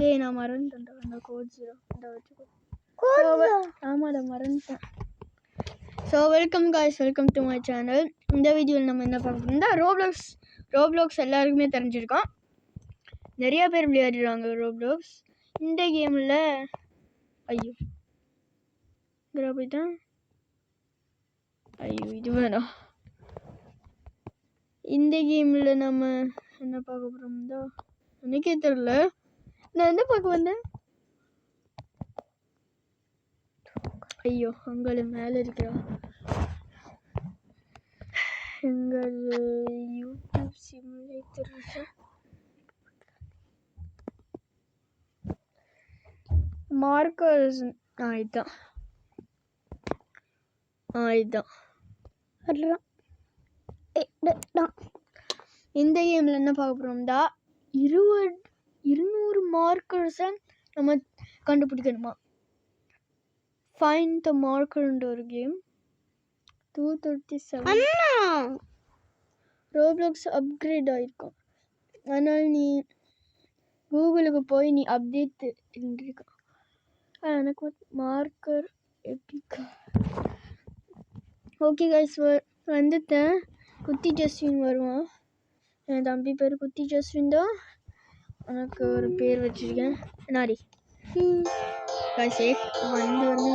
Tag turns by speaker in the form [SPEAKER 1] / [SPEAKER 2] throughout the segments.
[SPEAKER 1] ஏய் நான் மறந்துட்டேன் அந்த கோட் 0 இந்த வச்சுக்கோ. ஆமாடா மறந்துட்டேன். So welcome to my channel. இந்த வீடியோவில் நம்ம என்ன பார்க்க போகிறோம்னா ரோப்ளாக்ஸ் எல்லாருக்குமே தெரிஞ்சிருக்கோம். நிறைய பேர் விளையாடுறாங்க ரோப்ளாக்ஸ். இந்த கேமில் ஐயோ இங்கே போயிட்டேன். ஐயோ இது வேணாம். இந்த கேமில் நம்ம என்ன பார்க்க போகிறோம்னா எனக்கே தெரில. நான் என்ன பார்க்க வந்தேன்? ஐயோ அங்கே மேலே இருக்கிறா எங்கள் யூடியூப் சிமுலேட்டர். மார்க்கர்ஸ் இதுதான் இந்த கேமில் என்ன பார்க்க போகிறோம்டா 200 மார்க்கர்ஸை நம்ம கண்டுபிடிக்கணுமா. ஃபைண்ட் த மார்க்கர்ன்ற ஒரு கேம். 237 ரோப்ளாக்ஸ் அப்கிரேட் ஆகிருக்கும். அதனால் நீ கூகுளுக்கு போய் நீ அப்டேட் இருந்திருக்க. எனக்கு மார்க்கர் எப்படிக்கா. ஓகே கைஸ் வந்துட்டேன். குட்டி ஜஸ்வின் வருவான். என் தம்பி பேர் குட்டி ஜஸ்வின் தான். எனக்கு ஒரு பேர் வச்சுருக்கேன். நாடி கைஸ் வந்தோடனே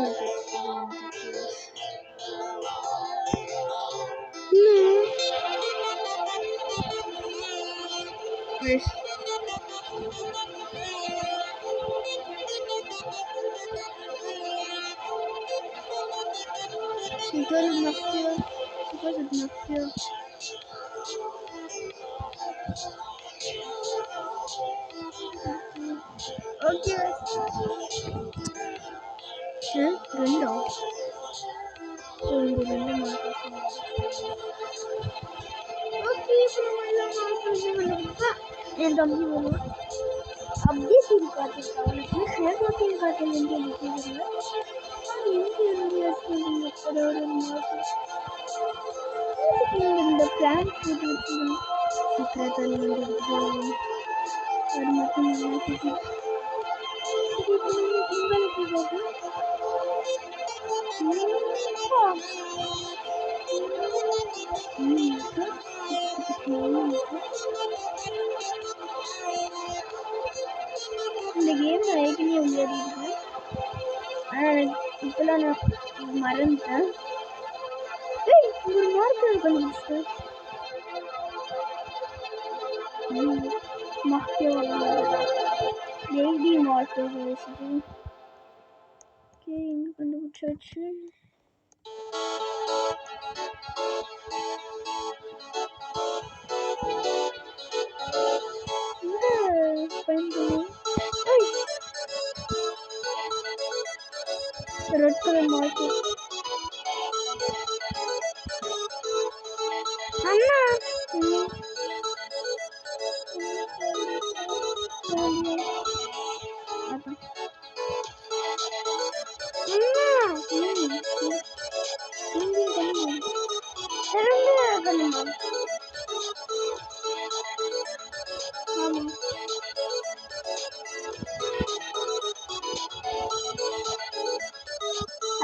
[SPEAKER 1] ஓகே ரெண்டா என் தம்பி வேணும் அப்படியே சீரி காத்திருக்கா. அவனுக்கு ஹேர் வாக்கிங் காட்டல் என்று எனக்கு தெரியல. இந்த பிளான் போட்டு வச்சுக்கணும். சீக்கிரத்தால் வந்துருக்கு அது மட்டும் உங்களுக்கு இந்த கேம் நான் ஏற்கனவே விளையாடிருக்கேன். ஆனால் இப்போலாம் நான் மறந்துட்டேன். ஒரு மார்க்கர் கண்டுபிடிச்சிட்டேன். டெய்லி மார்க்கர் வச்சுட்டு ஓகே இங்கே கண்டுபிடிச்சாச்சு. Red colour marker. அண்ணா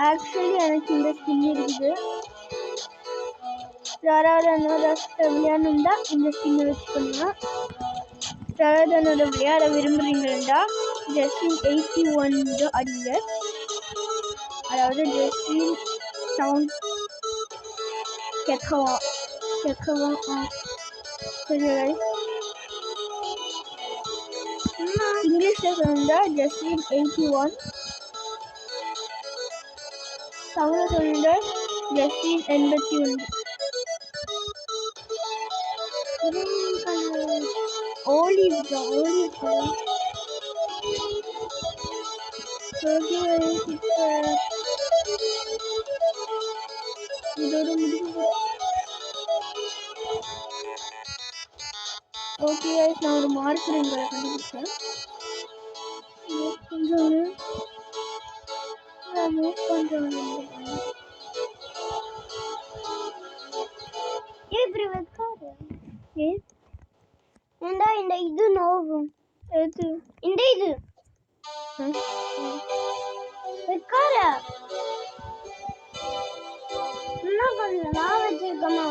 [SPEAKER 1] ஆக்சுவலி எனக்கு இந்த ஸ்கின் இருக்குது. யாராவது என்னோட விளையாடணும்டா இந்த ஸ்கின்னை வச்சுக்கணுங்க. யாராவது என்னோட விளையாட விரும்புகிறீங்களா ஜஸ்வின் 81 அடிங்க. அதாவது ஜஸ்வின் சவுண்ட் கேட்கவா சரி இங்கிலீஷில் சொன்னா ஜஸ்வின் 81. தமிழில் சொன்னா ஜஸ்வின் 81. ஓலிவ் இதோட முடிவு. ஓகே நான் ஒரு மார்க்கர் உங்களை கண்டுபிடிச்சேன். கொஞ்சம் இப்படி வைக்காது. இந்த இது நோவும் எது இந்த இது
[SPEAKER 2] வைக்கார என்ன பண்ணல நான் வச்சிருக்கமா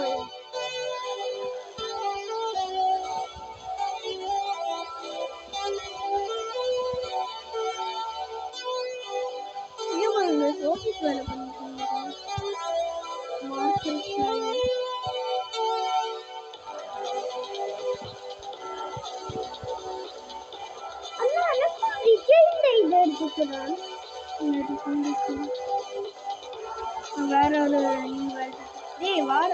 [SPEAKER 1] ஆஃபீஸ் வேலை பண்ணிட்டு மார்க்கெட்
[SPEAKER 2] அண்ணா எனக்கு விஜய் இது எடுத்துக்கிறேன்
[SPEAKER 1] வேற ஒரு டேய் வார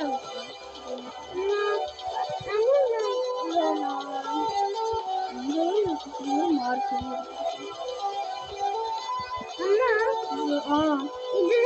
[SPEAKER 1] மார்க்கெட்
[SPEAKER 2] அண்ணா இது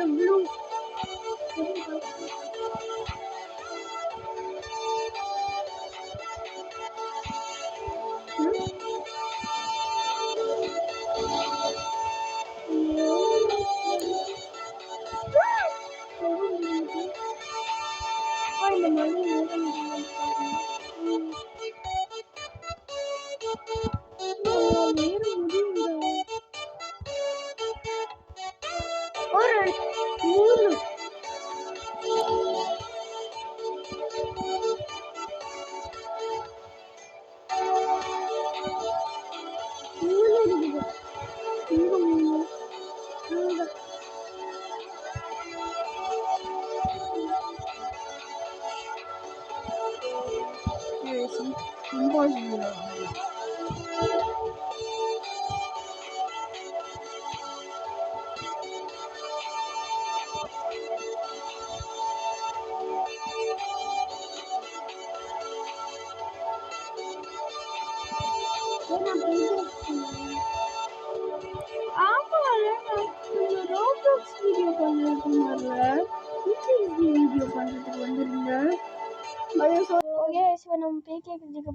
[SPEAKER 2] blue.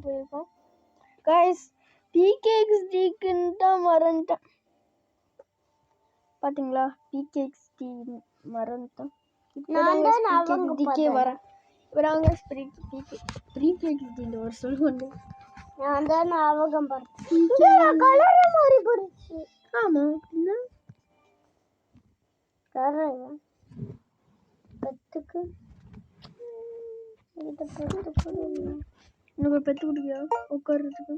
[SPEAKER 2] போயிருக்கோம் गाइस PKXD-க்குன்னு தான் மறந்துட்டேன் பாத்தீங்களா PKXD மறந்துட்டேன் PKXD-க்கே வரேன் இவராங்க PKXD இந்த ஒரு சொல்லுவாங்க நான் தான் ஞாபகம் பார்த்தேன் கலர் மாறி போச்சு ஆமா என்ன கலர் பத்துக்கு இத பத்து போடுங்க எனக்கு பெத்து குடியா உட்கார்றதுக்கு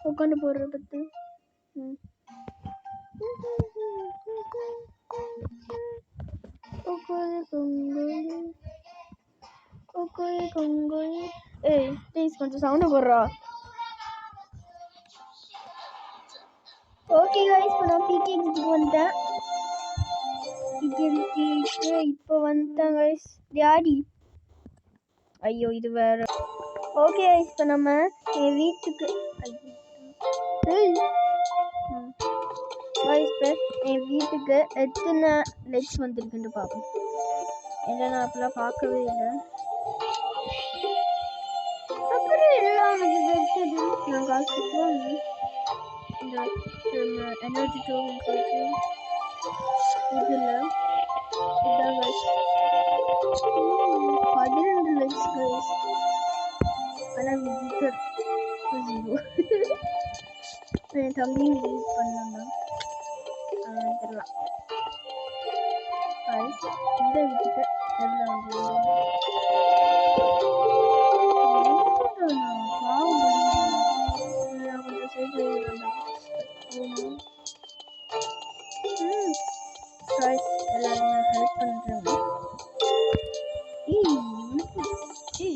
[SPEAKER 2] உட்காந்து போடுற பெத்து ஏய் ப்ளீஸ் கொஞ்சம் சவுண்ட் போடுறா ஓகே गाइस இப்போ நான் பிகே எக்ஸிட் வந்துட்டேன். பிகே இப்போ வந்துட்டேன் गाइस. டாடி ஐயோ இது வேற. ஓகே गाइस இப்போ நம்ம என் வீட்டுக்கு गाइस இப்போ என் வீட்டுக்கு எத்தனை லைக்ஸ் வந்திருக்குன்னு பார்ப்போம். ஏன்னா நான் அப்பலாம் பார்க்கவே இல்லை. அப்புறம் எல்லாம் நான் காசு கொடுத்து இந்த எனர்ஜி டோக்கன் போட்டு இதில் இதான் गाइस 12 லைக்ஸ் गाइस. ஆனால் விசிட்டர் 0. என் தம்பியும் விசிட் பண்ணலாம் தெரியல गाइस. இந்த விசிட்டர் எவ்வளோ வந்து எல்லாரும் ஹெல்ப் பண்ணுறாங்க.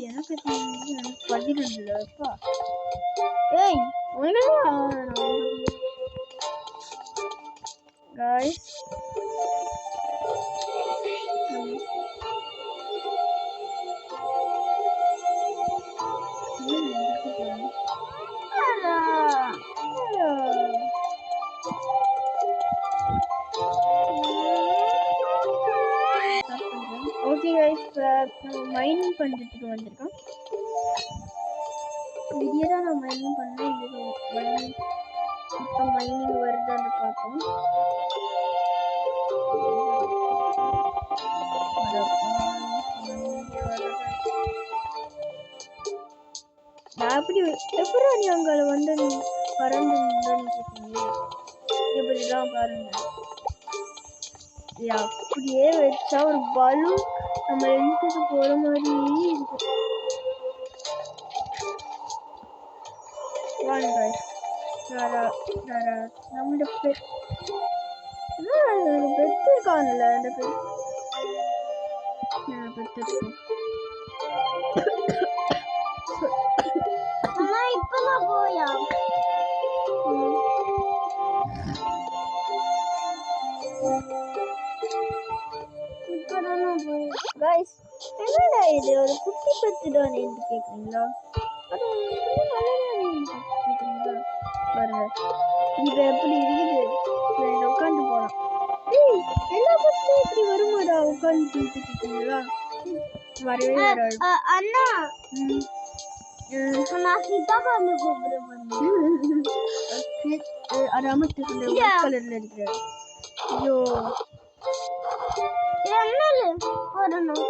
[SPEAKER 2] எனக்கு 12 ஏய் உனக்கு गाइस ஓகே गाइस நம்ம மைனிங் பண்ணுறதுக்கு வந்திருக்கோம். விடியதா நான் மைனிங் பண்ணேன். இது மைனிங் இப்போ மைனிங் வருதான்னு பார்ப்போம். நான் எப்படி நீ அங்கே வந்து நீ பறந்து நின்று கேட்பீங்க. இப்படிலாம் பாருங்க. இது அப்படியே வச்சா ஒரு பலூன் நம்ம எழுத்துக்கு போகிற மாதிரி இருக்கு. நம்மளோட பெத்து இருக்கான்ல அந்த பெத்து இப்பதான் போயா गाइस என்னடா இது ஒரு குட்டி பெத்துடானே என்று கேக்குறீங்களா? அது நல்லதானே கேக்குறீங்களா? பாருங்க இது எப்படி இருக்குது. நான் உட்காந்து போலாம். எல்லா பத்தும் இப்படி வருமாடா உட்காந்து கேக்குறீங்களா? வரவே வராது. அண்ணா நான் சீதாக்கா வந்து கூப்பிடுறேன். அது அமர்த்து கலர்ல இருக்கிற. ஐயோ என்னது வரணும்.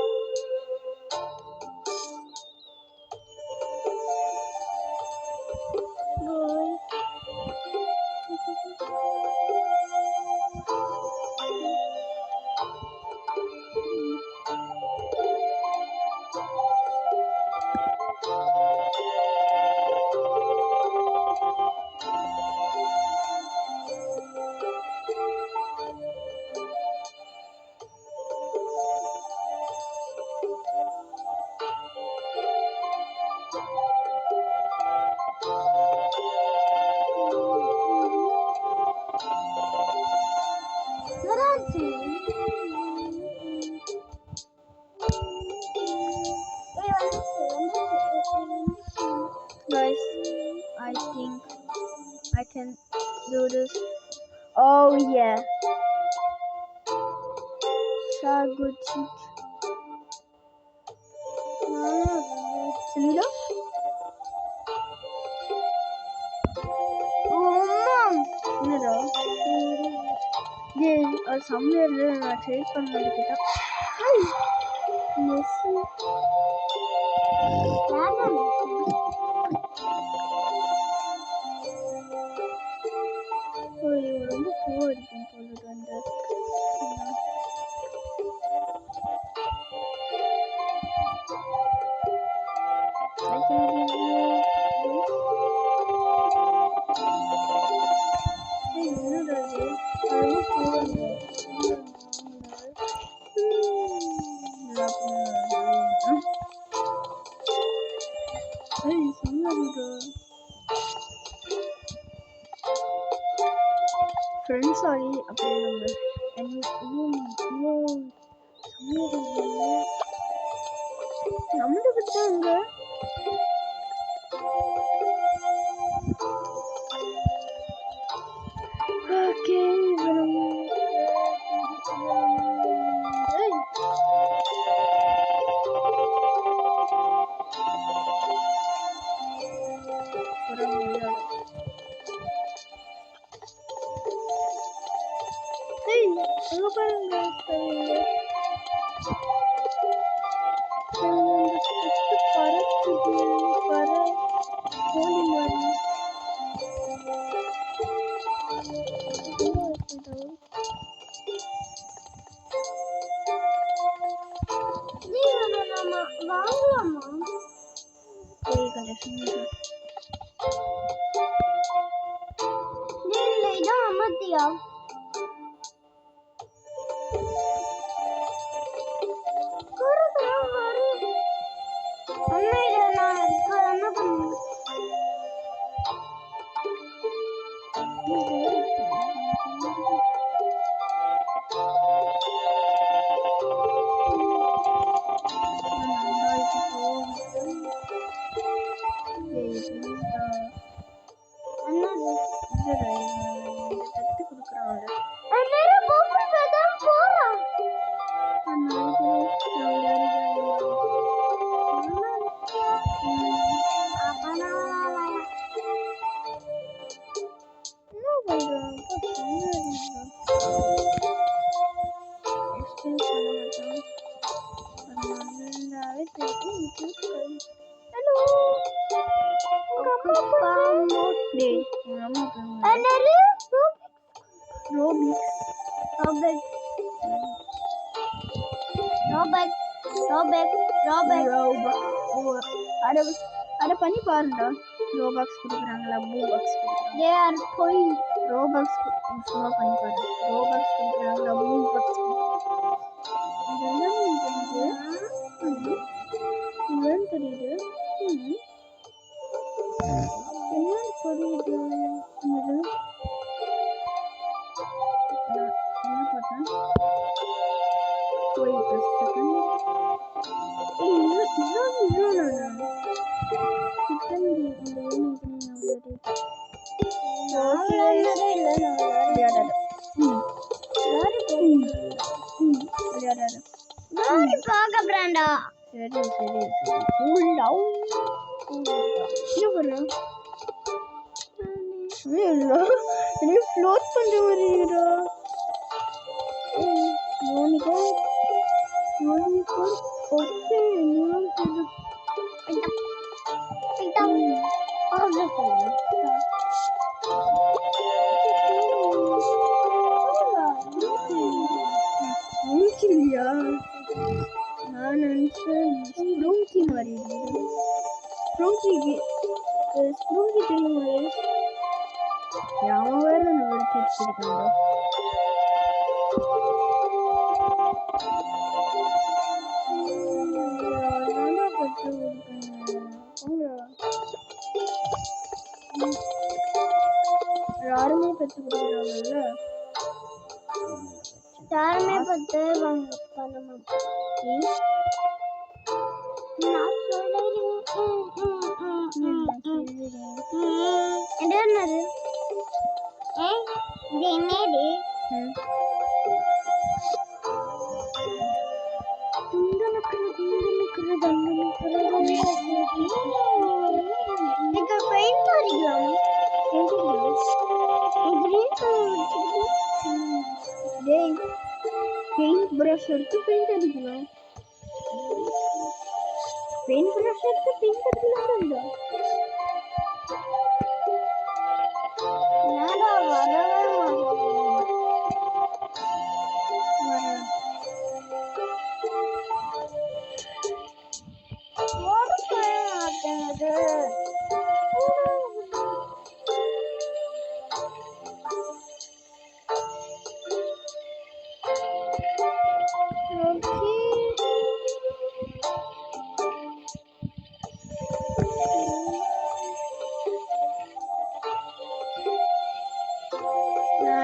[SPEAKER 2] Guys, I think I can do this. Oh yeah. Shaguchi. Selina? Oh mom. No. Yeah, or somewhere I take from the guitar. Hi. Yes. ரொம்ப பூவா இருக்கும் போல அந்த
[SPEAKER 1] ஃப்ரெண்ட்ஸ் ஆகி அப்படியே நம்மளுக்கு தான் அங்க ஓகே அங்க பாருங்க
[SPEAKER 2] இதான் அமர்த்தியா
[SPEAKER 1] அட பண்ணி பாருடா ரோபாக்ஸ் கொடுக்குறாங்களா பூபாக்ஸ்
[SPEAKER 2] they are போய்
[SPEAKER 1] ரோபாக்ஸ் சும்மா பண்ணி பாரு ரோபாக்ஸ் கொடுக்குறாங்களா பூபாக்ஸ் இதெல்லாம் தெரியுது என்ன புரியுது என்ன பார்த்தேன் wait a second float பண்ற மாதிரி இருக்குடா ஓகே இல்லையா நான் நினைச்சேன் ஸ்ப்ரூங்கி மாதிரி ஸ்ப்ரூங்கி தெரியுமா அவன் வேற நம்ம வச்சிருக்காங்க யாருமே பெற்று கொடுக்குறாங்கல்ல
[SPEAKER 2] யாருமே பத்து வாங்க பண்ணணும் நான் சொல்றேன் என்னது they made it இதுக்கு பெயிண்ட் அடிக்கலாம்
[SPEAKER 1] டேய் பெயிண்ட் பிரஷ் எடுத்து பெயிண்ட் அடிக்கலாம் பெயிண்ட் பிரஷ் எடுத்து பெயிண்ட் அடிக்கலாம்
[SPEAKER 2] என்னடா வரவே மாட்டேங்குது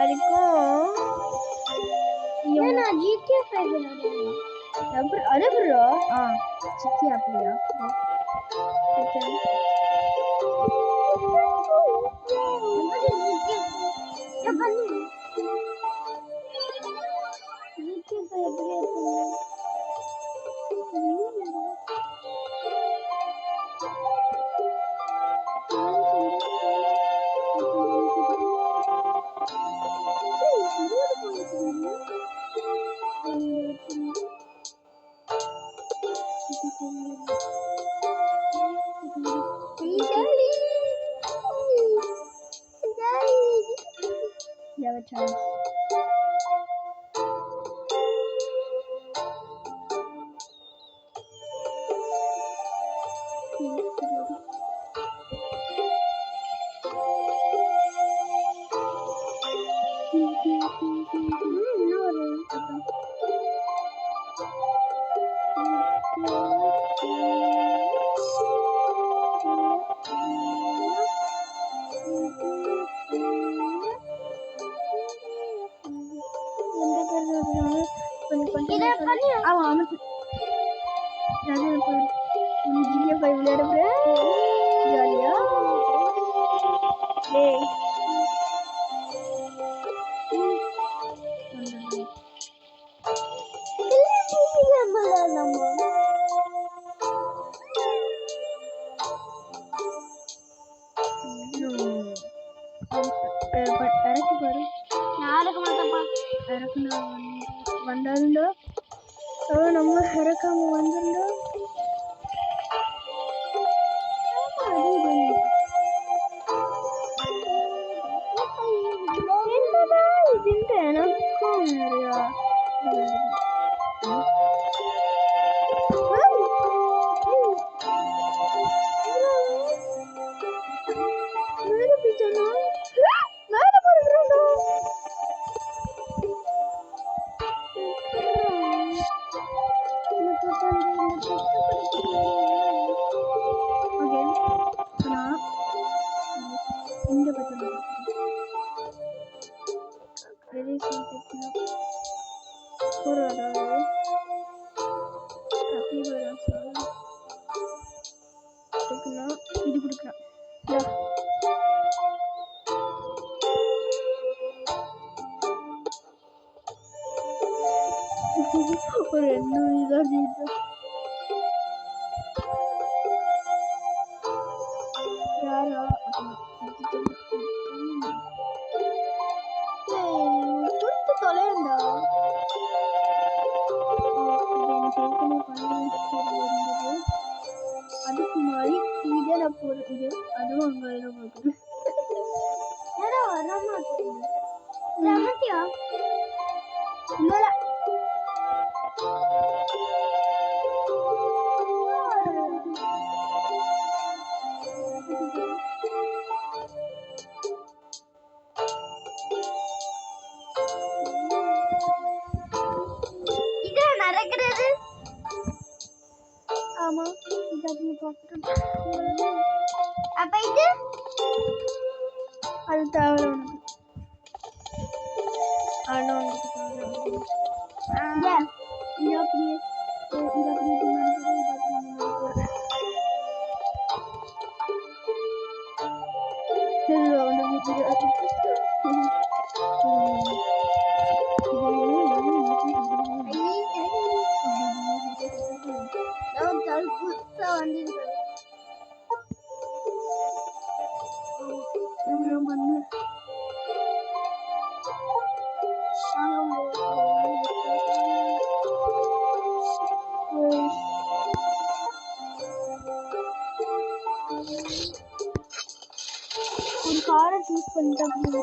[SPEAKER 2] வரைக்கும் நான் GTA 5 விளையாடுவேன். அது ப்ரோ சிக்கி அப்படியா okay You have a chance. வந்தாருண்டா நம்ம இறக்காம வந்துருண்டா இதுன்ட்டு எனக்கும் நிறையா இது கொடுக்குறான் ஒரு 800 தான் யாரா கொடுத்து தொலைண்டா அதுக்கு மாதிரி இதே நான் போடுறது அதுவும் அங்கே போகுது வரமாட்டியா இல்லை நடக்கிறது ஆமா அப்ப இது அது தேவை ஒரு காரை சூஸ் பண்ணிட்டு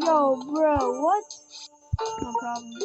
[SPEAKER 2] Yo, bro, what? No problem.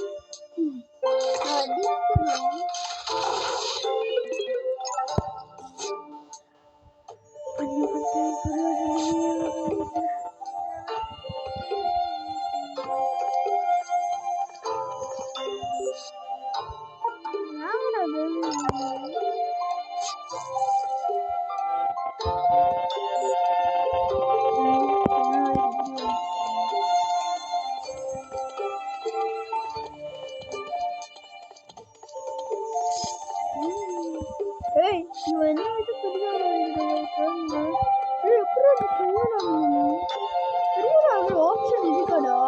[SPEAKER 1] Option இருக்காடா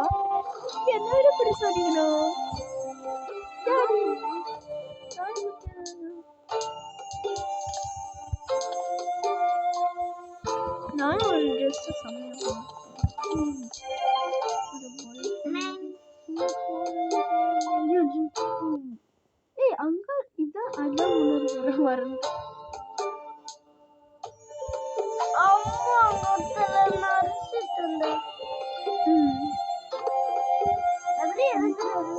[SPEAKER 1] என்ன விட பெருசா அடிக்கணும் நான் ஒரு ட்ரெஸ் சமையல் ஏய் அங்க இதான் அதான் முன்னாடி வரணும்
[SPEAKER 2] அம்மா மொத்தல நரிச்சிட்டு எப்படி இறங்குறது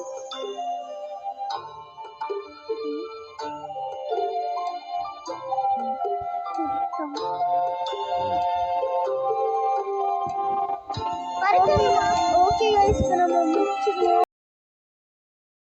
[SPEAKER 1] ஓகே கைஸ் இப்போ நம்ம